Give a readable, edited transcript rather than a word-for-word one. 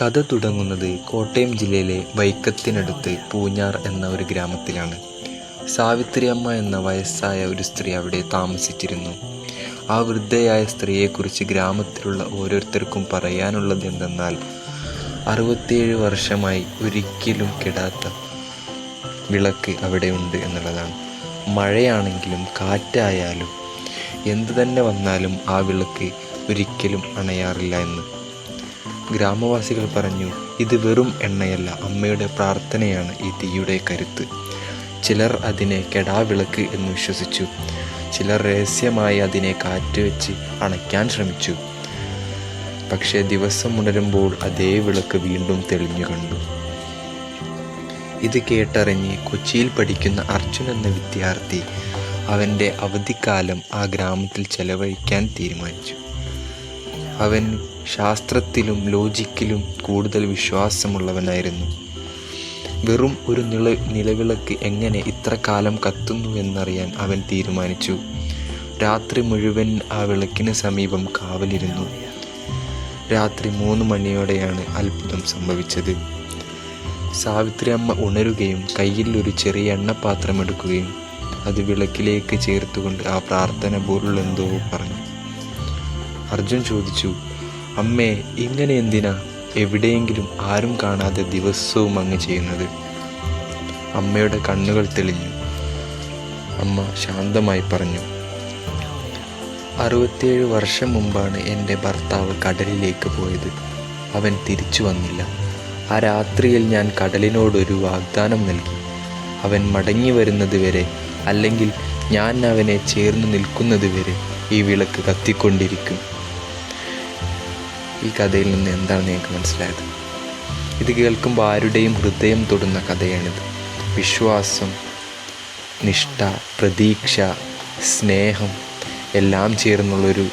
കഥ തുടങ്ങുന്നത് കോട്ടയം ജില്ലയിലെ വൈക്കത്തിനടുത്ത് പൂഞ്ഞാർ എന്ന ഒരു ഗ്രാമത്തിലാണ്. സാവിത്രിയമ്മ എന്ന വയസ്സായ ഒരു സ്ത്രീ അവിടെ താമസിച്ചിരുന്നു. ആ വൃദ്ധയായ സ്ത്രീയെക്കുറിച്ച് ഗ്രാമത്തിലുള്ള ഓരോരുത്തർക്കും പറയാനുള്ളത് എന്തെന്നാൽ 67 വർഷമായി ഒരിക്കലും കെടാത്ത വിളക്ക് അവിടെ ഉണ്ട് എന്നുള്ളതാണ്. മഴയാണെങ്കിലും കാറ്റായാലും എന്തു തന്നെ വന്നാലും ആ വിളക്ക് ഒരിക്കലും അണയാറില്ല എന്ന്. ഗ്രാമവാസികൾ പറഞ്ഞു, ഇത് വെറും എണ്ണയല്ല, അമ്മയുടെ പ്രാർത്ഥനയാണ് ഈ തീയുടെ കരുത്ത്. ചിലർ അതിനെ കെടാവിളക്ക് എന്ന് വിശ്വസിച്ചു. ചിലർ രഹസ്യമായി അതിനെ കാറ്റ് വെച്ച് അണയ്ക്കാൻ ശ്രമിച്ചു. പക്ഷേ ദിവസം ഉണരുമ്പോൾ അതേ വിളക്ക് വീണ്ടും തെളിഞ്ഞു കണ്ടു. ഇത് കേട്ടറിഞ്ഞ് കൊച്ചിയിൽ പഠിക്കുന്ന അർജുൻ എന്ന വിദ്യാർത്ഥി അവൻ്റെ അവധിക്കാലം ആ ഗ്രാമത്തിൽ ചെലവഴിക്കാൻ തീരുമാനിച്ചു. അവൻ ശാസ്ത്രത്തിലും ലോജിക്കിലും കൂടുതൽ വിശ്വാസമുള്ളവനായിരുന്നു. വെറും ഒരു നിലവിളക്ക് എങ്ങനെ ഇത്ര കാലം കത്തുന്നു എന്നറിയാൻ അവൻ തീരുമാനിച്ചു. രാത്രി മുഴുവൻ ആ വിളക്കിന് സമീപം കാവലിരുന്നു. രാത്രി 3 മണിയോടെയാണ് അത്ഭുതം സംഭവിച്ചത്. സാവിത്രിയമ്മ ഉണരുകയും കയ്യിൽ ഒരു ചെറിയ എണ്ണപ്പാത്രം എടുക്കുകയും അത് വിളക്കിലേക്ക് ചേർത്തുകൊണ്ട് ആ പ്രാർത്ഥന പോലുള്ളെന്തോ പറഞ്ഞു. അർജുൻ ചോദിച്ചു, അമ്മേ, ഇങ്ങനെ എന്തിനാ എവിടെയെങ്കിലും ആരും കാണാതെ ദിവസവും അങ്ങ് ചെയ്യുന്നത്? അമ്മയുടെ കണ്ണുകൾ തെളിഞ്ഞു. അമ്മ ശാന്തമായി പറഞ്ഞു, 67 വർഷം മുമ്പാണ് എൻ്റെ ഭർത്താവ് കടലിലേക്ക് പോയത്. അവൻ തിരിച്ചു വന്നില്ല. ആ രാത്രിയിൽ ഞാൻ കടലിനോടൊരു വാഗ്ദാനം നൽകി. അവൻ മടങ്ങി വരുന്നത് വരെ, അല്ലെങ്കിൽ ഞാൻ അവനെ ചേർന്ന് നിൽക്കുന്നത് വരെ ഈ വിളക്ക് കത്തിക്കൊണ്ടിരിക്കും. ഈ കഥയിൽ നിന്ന് എന്താണ് നിങ്ങൾക്ക് മനസ്സിലായത്? ഇത് കേൾക്കുമ്പോൾ ആരുടെയും ഹൃദയം തൊടുന്ന കഥയാണിത്. വിശ്വാസം, നിഷ്ഠ, പ്രതീക്ഷ, സ്നേഹം എല്ലാം ചേർന്നുള്ളൊരു